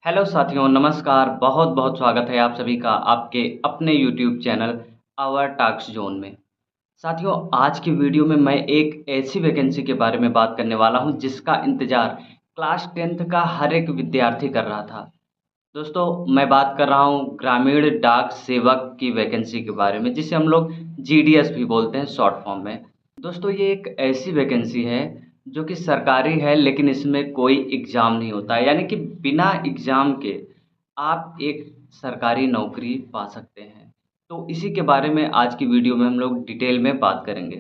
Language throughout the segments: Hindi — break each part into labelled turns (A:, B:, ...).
A: हेलो साथियों, नमस्कार। बहुत बहुत स्वागत है आप सभी का आपके अपने YouTube channel our talks zone में। साथियों, आज की वीडियो में मैं एक ऐसी वैकेंसी के बारे में बात करने वाला हूं जिसका इंतज़ार क्लास 10th का हर एक विद्यार्थी कर रहा था। दोस्तों, मैं बात कर रहा हूं ग्रामीण डाक सेवक की वैकेंसी के बारे में, जिसे हम लोग जीडीएस भी बोलते हैं शॉर्ट फॉर्म में। दोस्तों, ये एक ऐसी वैकेंसी है जो कि सरकारी है, लेकिन इसमें कोई एग्ज़ाम नहीं होता है, यानी कि बिना एग्ज़ाम के आप एक सरकारी नौकरी पा सकते हैं। तो इसी के बारे में आज की वीडियो में हम लोग डिटेल में बात करेंगे।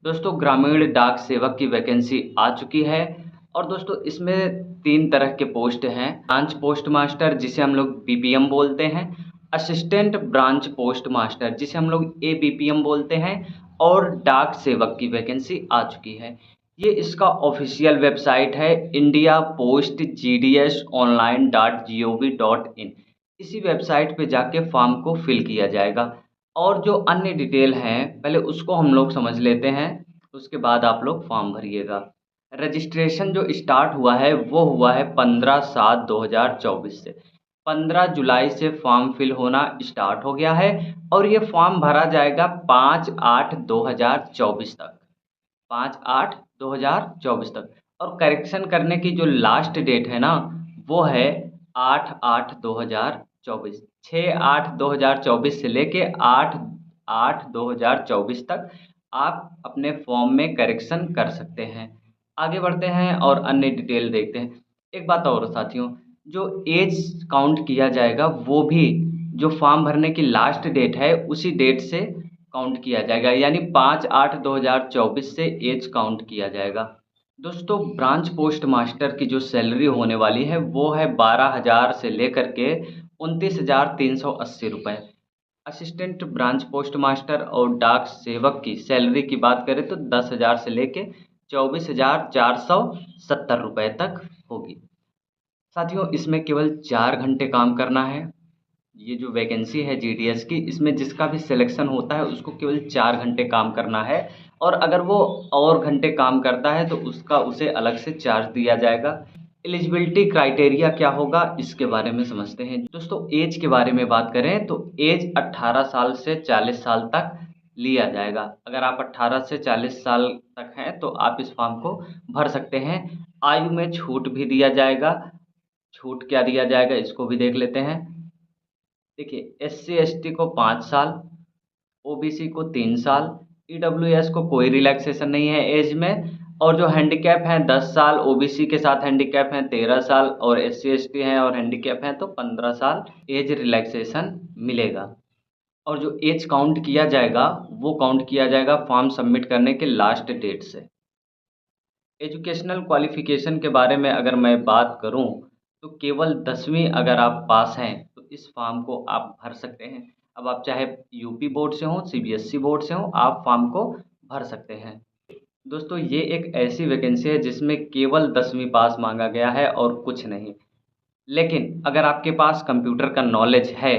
A: दोस्तों, ग्रामीण डाक सेवक की वैकेंसी आ चुकी है और दोस्तों इसमें 3 तरह के पोस्ट हैं। ब्रांच पोस्ट मास्टर, जिसे हम लोग बीपीएम बोलते हैं, असिस्टेंट ब्रांच पोस्ट मास्टर, जिसे हम लोग एबीपीएम बोलते हैं, और डाक सेवक की वैकेंसी आ चुकी है। ये इसका ऑफिशियल वेबसाइट है इंडिया पोस्ट GDS online.gov.in। इसी वेबसाइट पे जाके फॉर्म को फिल किया जाएगा और जो अन्य डिटेल हैं पहले उसको हम लोग समझ लेते हैं, उसके बाद आप लोग फॉर्म भरिएगा। रजिस्ट्रेशन जो स्टार्ट हुआ है वो हुआ है 15/7/2024 से। 15 जुलाई से फॉर्म फिल होना स्टार्ट हो गया है और ये फॉर्म भरा जाएगा 5/8/2024 तक। 5/8/2024 तक। और करेक्शन करने की जो लास्ट डेट है ना, वो है 8/8/2024। 6/8/2024 से लेके 8/8/2024 तक आप अपने फॉर्म में करेक्शन कर सकते हैं। आगे बढ़ते हैं और अन्य डिटेल देखते हैं। एक बात और साथियों, जो एज काउंट किया जाएगा वो भी जो फॉर्म भरने की लास्ट डेट है उसी डेट से काउंट किया जाएगा, यानी 5/8/2024 से एज काउंट किया जाएगा। दोस्तों, ब्रांच पोस्ट मास्टर की जो सैलरी होने वाली है वो है 12,000 से लेकर के 29,380 रुपये। असिस्टेंट ब्रांच पोस्ट मास्टर और डाक सेवक की सैलरी की बात करें तो 10,000 से लेके 24,470 रुपये तक होगी। साथियों, इसमें केवल 4 घंटे काम करना है। ये जो वैकेंसी है जीडीएस की, इसमें जिसका भी सिलेक्शन होता है उसको केवल 4 घंटे काम करना है और अगर वो और घंटे काम करता है तो उसका उसे अलग से चार्ज दिया जाएगा। एलिजिबिलिटी क्राइटेरिया क्या होगा इसके बारे में समझते हैं। दोस्तों, एज के बारे में बात करें तो एज 18 साल से 40 साल तक लिया जाएगा। अगर आप 18 से 40 साल तक हैं तो आप इस फॉर्म को भर सकते हैं। आयु में छूट भी दिया जाएगा। छूट क्या दिया जाएगा इसको भी देख लेते हैं। देखिए, SC ST को 5 साल, ओबीसी को 3 साल, ईडब्ल्यूएस को कोई रिलैक्सेशन नहीं है एज में, और जो हैंडीकैप हैं 10 साल, ओबीसी के साथ हैंडीकैप हैं 13 साल और SC ST हैं और हैंडीकैप हैं तो 15 साल एज रिलैक्सेशन मिलेगा। और जो एज काउंट किया जाएगा वो काउंट किया जाएगा फॉर्म सबमिट करने के लास्ट डेट से। एजुकेशनल क्वालिफ़िकेशन के बारे में अगर मैं बात करूं तो केवल 10वीं अगर आप पास हैं तो इस फॉर्म को आप भर सकते हैं। अब आप चाहे यूपी बोर्ड से हों, सीबीएसई बोर्ड से हों, आप फॉर्म को भर सकते हैं। दोस्तों, ये एक ऐसी वैकेंसी है जिसमें केवल 10वीं पास मांगा गया है और कुछ नहीं। लेकिन अगर आपके पास कंप्यूटर का नॉलेज है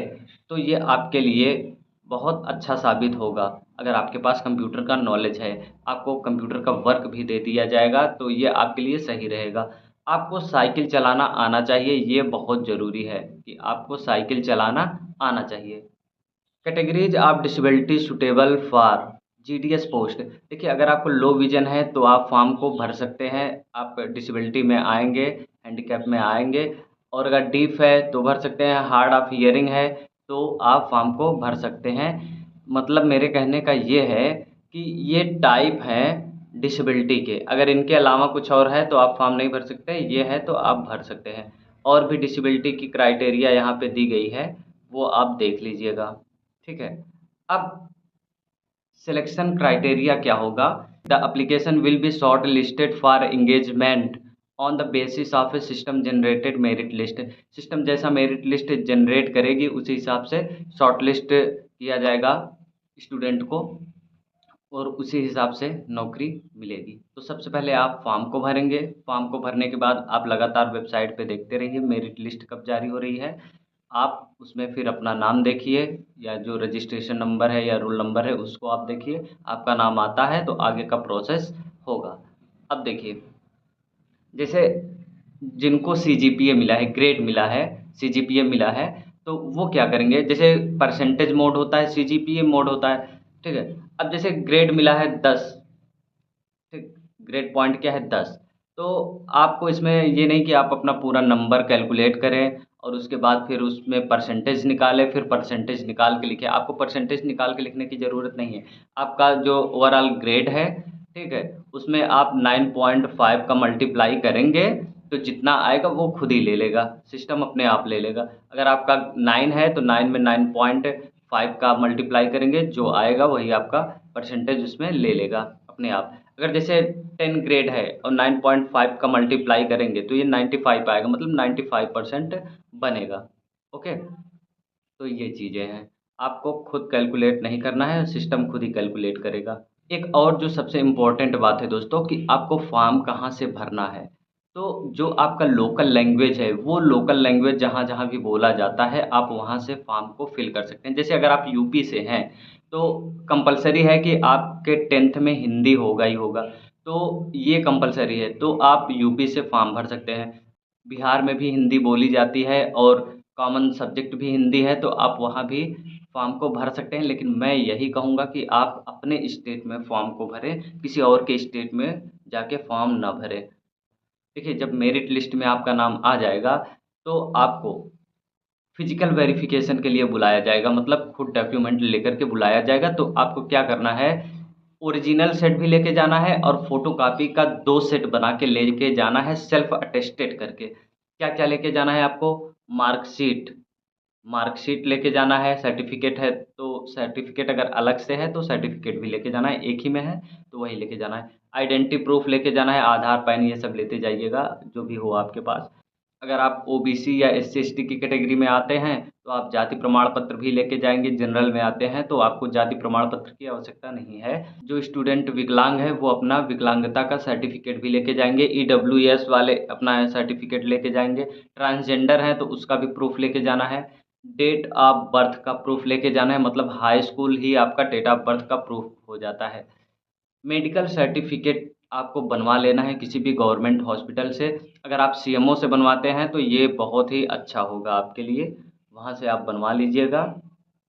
A: तो ये आपके लिए बहुत अच्छा साबित होगा। अगर आपके पास कंप्यूटर का नॉलेज है, आपको कंप्यूटर का वर्क भी दे दिया जाएगा तो ये आपके लिए सही रहेगा। आपको साइकिल चलाना आना चाहिए, ये बहुत ज़रूरी है कि आपको साइकिल चलाना आना चाहिए। Categories of disability suitable for GDS post. देखिए, अगर आपको लो विजन है तो आप फॉर्म को भर सकते हैं, आप डिसेबिलिटी में आएंगे, हैंडीकैप में आएंगे। और अगर डीफ है तो भर सकते हैं, हार्ड ऑफ हियरिंग है तो आप फॉर्म को भर सकते हैं। मतलब मेरे कहने का ये है कि ये टाइप हैं डिसेबिलिटी के, अगर इनके अलावा कुछ और है तो आप फॉर्म नहीं भर सकते, ये है तो आप भर सकते हैं। और भी डिसेबिलिटी की क्राइटेरिया यहाँ पे दी गई है, वो आप देख लीजिएगा। ठीक है। अब सिलेक्शन क्राइटेरिया क्या होगा? The application will be short listed for engagement on the basis of A system generated merit list. System जैसा मेरिट लिस्ट जनरेट करेगी उसी हिसाब से शॉर्ट लिस्ट किया जाएगा स्टूडेंट को और उसी हिसाब से नौकरी मिलेगी। तो सबसे पहले आप फॉर्म को भरेंगे। फॉर्म को भरने के बाद आप लगातार वेबसाइट पे देखते रहिए मेरिट लिस्ट कब जारी हो रही है। आप उसमें फिर अपना नाम देखिए, या जो रजिस्ट्रेशन नंबर है या रोल नंबर है उसको आप देखिए। आपका नाम आता है तो आगे का प्रोसेस होगा। अब देखिए, जैसे जिनको CGPA मिला है, ग्रेड मिला है, CGPA मिला है, तो वो क्या करेंगे, जैसे परसेंटेज मोड होता है, CGPA मोड होता है, ठीक है। अब जैसे ग्रेड मिला है 10, ठीक, ग्रेड पॉइंट क्या है 10, तो आपको इसमें ये नहीं कि आप अपना पूरा नंबर कैलकुलेट करें और उसके बाद फिर उसमें परसेंटेज निकालें, फिर परसेंटेज निकाल के लिखें। आपको परसेंटेज निकाल के लिखने की ज़रूरत नहीं है। आपका जो ओवरऑल ग्रेड है, ठीक है, उसमें आप 9.5 का मल्टीप्लाई करेंगे तो जितना आएगा वो खुद ही ले लेगा, सिस्टम अपने आप ले लेगा। अगर आपका 9 है तो 9 में 9.5 का मल्टीप्लाई करेंगे, जो आएगा वही आपका परसेंटेज उसमें ले लेगा अपने आप। अगर जैसे 10 ग्रेड है और 9.5 का मल्टीप्लाई करेंगे तो ये 95 आएगा, मतलब 95% बनेगा। ओके, तो ये चीज़ें हैं, आपको खुद कैलकुलेट नहीं करना है, सिस्टम खुद ही कैलकुलेट करेगा। एक और जो सबसे इम्पोर्टेंट बात है दोस्तों कि आपको फॉर्म कहाँ से भरना है। तो जो आपका लोकल लैंग्वेज है, वो लोकल लैंग्वेज जहाँ जहाँ भी बोला जाता है, आप वहाँ से फॉर्म को फिल कर सकते हैं। जैसे अगर आप यूपी से हैं तो कंपलसरी है कि आपके 10th में हिंदी होगा ही होगा, तो ये कंपलसरी है, तो आप यूपी से फॉर्म भर सकते हैं। बिहार में भी हिंदी बोली जाती है और कॉमन सब्जेक्ट भी हिंदी है, तो आप वहाँ भी फॉर्म को भर सकते हैं। लेकिन मैं यही कहूँगा कि आप अपने स्टेट में फॉर्म को भरें, किसी और के स्टेट में जाके फॉर्म ना भरें। देखिए, जब मेरिट लिस्ट में आपका नाम आ जाएगा तो आपको फिजिकल वेरिफिकेशन के लिए बुलाया जाएगा, मतलब खुद डॉक्यूमेंट लेकर के बुलाया जाएगा। तो आपको क्या करना है, ओरिजिनल सेट भी लेके जाना है और फोटोकॉपी का 2 सेट बना के लेके जाना है, सेल्फ अटेस्टेड करके। क्या क्या लेके जाना है आपको, मार्कशीट, मार्कशीट लेके जाना है, सर्टिफिकेट है तो सर्टिफिकेट, अगर अलग से है तो सर्टिफिकेट भी लेके जाना है, एक ही में है तो वही लेके जाना है। आइडेंटिटी प्रूफ लेके जाना है, आधार पैन ये सब लेते जाइएगा जो भी हो आपके पास। अगर आप ओबीसी या एससी एसटी की कैटेगरी में आते हैं तो आप जाति प्रमाण पत्र भी लेके जाएंगे। जनरल में आते हैं तो आपको जाति प्रमाण पत्र की आवश्यकता नहीं है। जो स्टूडेंट विकलांग है वो अपना विकलांगता का सर्टिफिकेट भी लेके जाएंगे। ईडब्ल्यूएस वाले अपना सर्टिफिकेट लेके जाएंगे। ट्रांसजेंडर हैं तो उसका भी प्रूफ लेके जाना है। डेट ऑफ बर्थ का प्रूफ लेके जाना है, मतलब हाई स्कूल ही आपका डेट ऑफ बर्थ का प्रूफ हो जाता है। मेडिकल सर्टिफिकेट आपको बनवा लेना है किसी भी गवर्नमेंट हॉस्पिटल से। अगर आप सीएमओ से बनवाते हैं तो ये बहुत ही अच्छा होगा आपके लिए, वहाँ से आप बनवा लीजिएगा।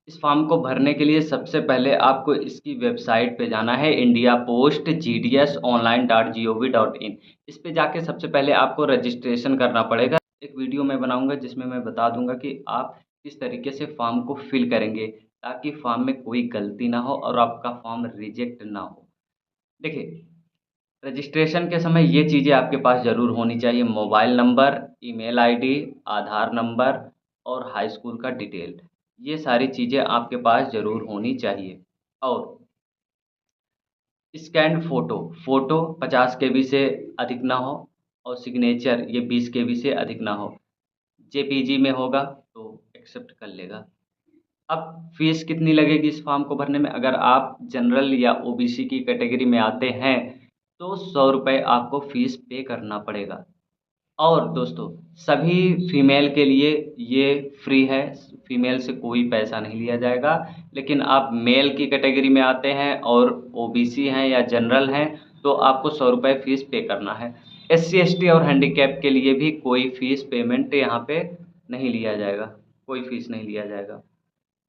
A: इस फॉर्म को भरने के लिए सबसे पहले आपको इसकी वेबसाइट पे जाना है, इंडिया पोस्ट gdsonline.gov.in। इस पे जाके सबसे पहले आपको रजिस्ट्रेशन करना पड़ेगा। एक वीडियो मैं बनाऊंगा जिसमें मैं बता दूंगा कि आप किस तरीके से फॉर्म को फिल करेंगे, ताकि फॉर्म में कोई गलती ना हो और आपका फॉर्म रिजेक्ट ना हो। देखिए, रजिस्ट्रेशन के समय ये चीज़ें आपके पास ज़रूर होनी चाहिए, मोबाइल नंबर, ईमेल आईडी, आधार नंबर और हाई स्कूल का डिटेल। ये सारी चीज़ें आपके पास ज़रूर होनी चाहिए। और स्कैन्ड फ़ोटो, फ़ोटो 50 केबी से अधिक ना हो और सिग्नेचर ये 20 केबी से अधिक ना हो। जेपीजी में होगा तो एक्सेप्ट कर लेगा। अब फीस कितनी लगेगी इस फॉर्म को भरने में, अगर आप जनरल या ओबीसी की कैटेगरी में आते हैं तो 100 रुपये आपको फ़ीस पे करना पड़ेगा। और दोस्तों, सभी फीमेल के लिए ये फ्री है, फीमेल से कोई पैसा नहीं लिया जाएगा। लेकिन आप मेल की कैटेगरी में आते हैं और ओबीसी हैं या जनरल हैं तो आपको 100 रुपये फ़ीस पे करना है। एससी एसटी और हैंडीकैप के लिए भी कोई फ़ीस पेमेंट यहाँ पे नहीं लिया जाएगा, कोई फ़ीस नहीं लिया जाएगा।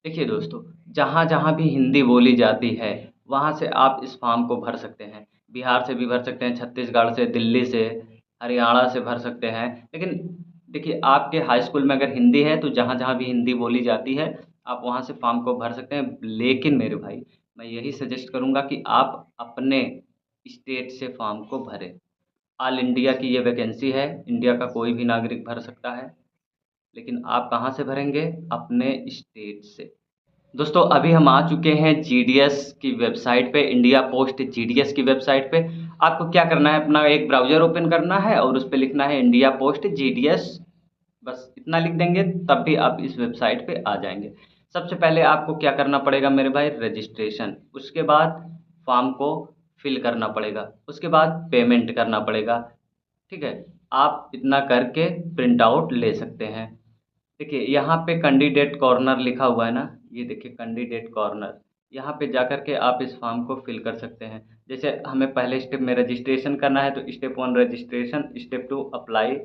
A: देखिए दोस्तों, जहाँ जहाँ भी हिंदी बोली जाती है वहाँ से आप इस फॉर्म को भर सकते हैं। बिहार से भी भर सकते हैं, छत्तीसगढ़ से, दिल्ली से, हरियाणा से भर सकते हैं। लेकिन देखिए, आपके हाई स्कूल में अगर हिंदी है तो जहाँ जहाँ भी हिंदी बोली जाती है आप वहाँ से फॉर्म को भर सकते हैं। लेकिन मेरे भाई, मैं यही सजेस्ट करूँगा कि आप अपने स्टेट से फॉर्म को भरें। ऑल इंडिया की ये वैकेंसी है, इंडिया का कोई भी नागरिक भर सकता है। लेकिन आप कहाँ से भरेंगे, अपने स्टेट से। दोस्तों, अभी हम आ चुके हैं जीडीएस की वेबसाइट पे, इंडिया पोस्ट जीडीएस की वेबसाइट पे। आपको क्या करना है, अपना एक ब्राउज़र ओपन करना है और उस पे लिखना है इंडिया पोस्ट जीडीएस। बस इतना लिख देंगे तब भी आप इस वेबसाइट पे आ जाएंगे। सबसे पहले आपको क्या करना पड़ेगा मेरे भाई, रजिस्ट्रेशन। उसके बाद फॉर्म को फिल करना पड़ेगा, उसके बाद पेमेंट करना पड़ेगा। ठीक है, आप इतना करके प्रिंट आउट ले सकते हैं। देखिए, यहाँ पे कैंडिडेट कॉर्नर लिखा हुआ है ना, ये देखिए कैंडिडेट कॉर्नर, यहाँ पे जाकर के आप इस फॉर्म को फिल कर सकते हैं। जैसे हमें पहले स्टेप में रजिस्ट्रेशन करना है तो step 1 registration, step 2 apply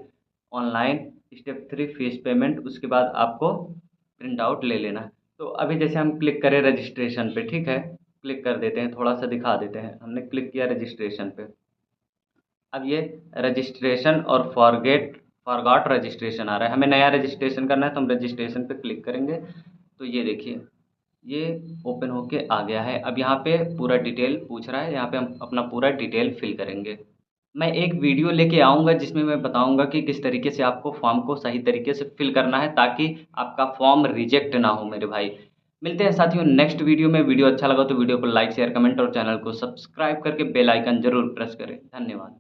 A: online, step 3 fees payment, उसके बाद आपको प्रिंट आउट ले लेना है। तो अभी जैसे हम क्लिक करें रजिस्ट्रेशन पे, ठीक है, क्लिक कर देते हैं, थोड़ा सा दिखा देते हैं। हमने क्लिक किया रजिस्ट्रेशन पे, अब ये रजिस्ट्रेशन और फॉरगॉट रजिस्ट्रेशन आ रहा है। हमें नया रजिस्ट्रेशन करना है तो हम रजिस्ट्रेशन पे क्लिक करेंगे। तो ये देखिए, ये ओपन होके आ गया है। अब यहाँ पे पूरा डिटेल पूछ रहा है, यहाँ पे हम अपना पूरा डिटेल फिल करेंगे। मैं एक वीडियो लेके आऊँगा जिसमें मैं बताऊँगा कि किस तरीके से आपको फॉर्म को सही तरीके से फिल करना है, ताकि आपका फॉर्म रिजेक्ट ना हो मेरे भाई। मिलते हैं साथियों नेक्स्ट वीडियो में। वीडियो अच्छा लगा तो वीडियो को लाइक शेयर कमेंट और चैनल को सब्सक्राइब करके बेल आइकन ज़रूर प्रेस करें। धन्यवाद।